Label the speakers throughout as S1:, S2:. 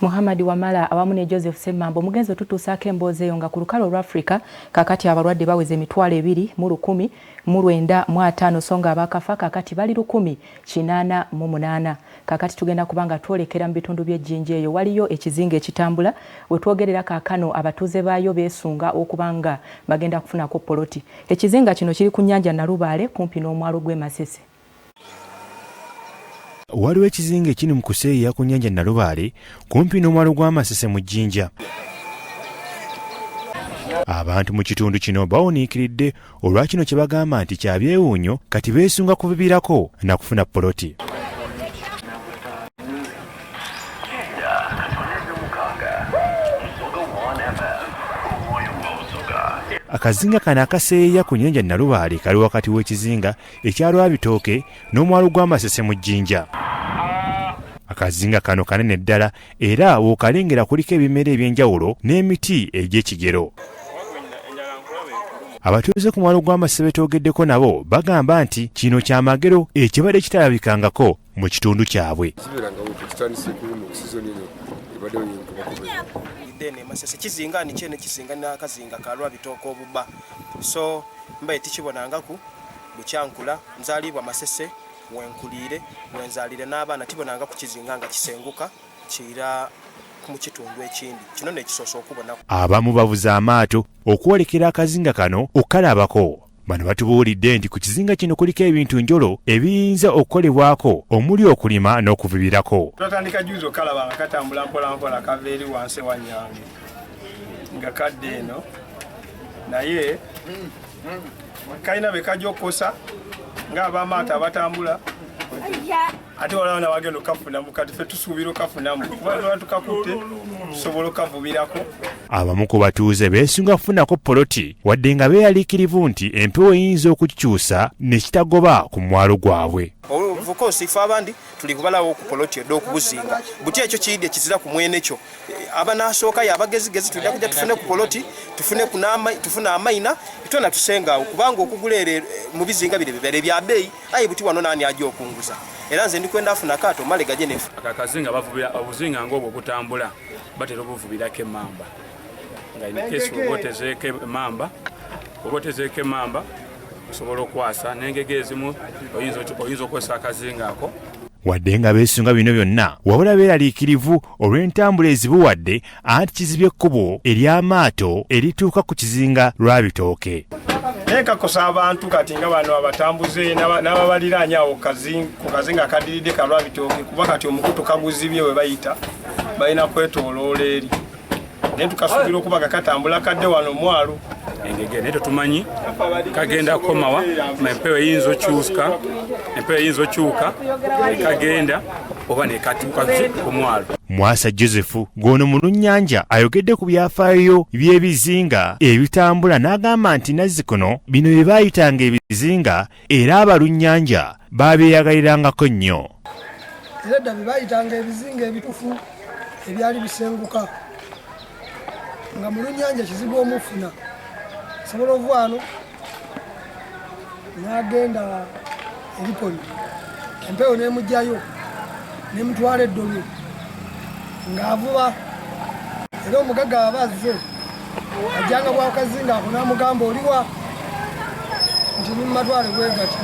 S1: Muhammad Wamala awamu ne Joseph Semambo mugenzo tutusaako emboozi eyo nga ku lukalu lwa Africa kakati abalwadde baweze emitwalo 2,195 so nga abakafa kakati bali 188. Kakati tugenda kubanga twolekera mu bitundu by'ejjinja eyo waliyo ekizinga ekitambula we twogerera kaakano abatuuze baayo beesunga okubanga bagenda kufunako poloti. Ekizinga kino kiri ku nnyanja Nalubaale kumpi n'omwalo gw'e Masese.
S2: Waliwo ekizinga ekiri mu kuseeya ku nnyanja Nalubaale kumpi n'omwalo gwa Masese mu Jjinja. Abantu mu kitundu kino bawuniikiridde olwa kino kye bagamba nti kya byewuunyo kati beesunga kubibirako na kufuna poloti. Akazinga kano akaseeya ku nnyanja Nalubaale kali wakati w'ekizinga ekya Lwabitooke n'omwalo gwa Masese mu Jjinja. Akazinga kano kanene ddala era w'okalengera kuliko ebimera eby'enjawulo n'emiti egy'ekigero. Abatuuze ku mwalo gwa Masese betoogeddeko nabo bagamba nti kino kyamagero ekibadde kitalabikangako mu kitundu kyabwe.
S3: Masese kizinga ni kyene kizinga n'akazinga ka Lwabitooke obubba so mbaye tikibonangaku bukyankula nzaalibwa Masese wenkulire wenzaalire n'abaana tibonanga ku kizinga nga kisenguka kira mu kitundu ekindi kino nekisoosa okubona. Abamu
S2: bavuza amaato okwolekera akazinga kano okalabako. Bano batubuulidde nti ku kizinga kino kuliko ebintu njolo ebiyinza okukolebwako omuli okulima n'okuvibirako.
S4: Twatandika juzi okalaba nga katambula mpola kava eri wansi wa Nyange nga kadde eno naye kalina be kajja okukosa ng'abamaato abatambula ate walawo nabagenda okafunamu kati ffe tusuubira okafunamu kuba tukakutte tusobola okavubirako.
S2: Abamu ku batuuze beesunga kufunako poloti wadde nga beeyaliikirivu nti empewo eyinza okukikyusa ne kitagoba ku mwalo gwabwe.
S3: Obukosi ife abandi tuli kubalawo ku poloti edda okubuzinga buti ekyo kiyidde kizira ku mwene kyo abanasooka yabagezigezi tulina kujja tufune ku poloti tufune amaina tona tusengaawo kubanga okuguleere mu bizinga bire bibere bya bbeeyi aye buti wano naani ajja okunguza era nze ndikwenda afuna kaato male gaje nefu.
S5: Akazinga bavubira obuzinga ng'obwo okutambula batera obuvubirako emmamba nga inikesi obotezeeko emmamba osobola okwasa n'engege ezimu oyinza okwesa akazinga ako.
S2: Wadde nga beesunga bino byonna wabula beeraliikirivu olw'entambula ezibuwadde anti kizibye ekkubo ery'amaato erituuka ku kizinga Lwabitooke.
S4: Naye kakosa abantu kati nga bano abatambuze n'ababaliraanya awo ku kazinga akaddiridde ka Lwabitooke kuba kati omukutu kaguzibye we bayita balina kwetooloola eri naye tukasuubira okuba kakatambula kadde wano mwalo.
S5: Engege naye tetumanyi kagenda kukomawa empewo eyinza okyuka kagenda oba nekatuuka ku mwalo.
S2: Mwasa Joseph gw'ono mu Lunnyanja ayogedde ku byafaayo by'ebizinga ebitambula n'agamba nti Nazzikuno bino bye baayitanga ebizinga era abalunnyanja baabyeyagalirirangako nnyo.
S6: Era dda bye baayitanga ebizinga ebitufu ebyali bisenguka nga mu Lunnyanja kizibu omufuna sobola ovaano n'agenda eripoli empewo n'emugjayo n'emutwala eddolwe ng'avuba era omugagga abazze ajjanga bwakazinga ako n'amugamba oliwa nti nimumatwale bwegati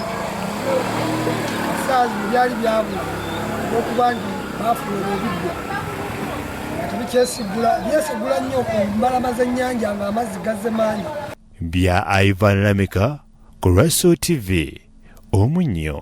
S6: esaazi byali byabula olw'okuba nti baafuula ebidda nga tebikyesigula byesigula nnyo ku mbalama z'ennyanja ng'amazzi gazze maanyi.
S2: Bya Ivan Lameka ku Raso TV Omunnyo.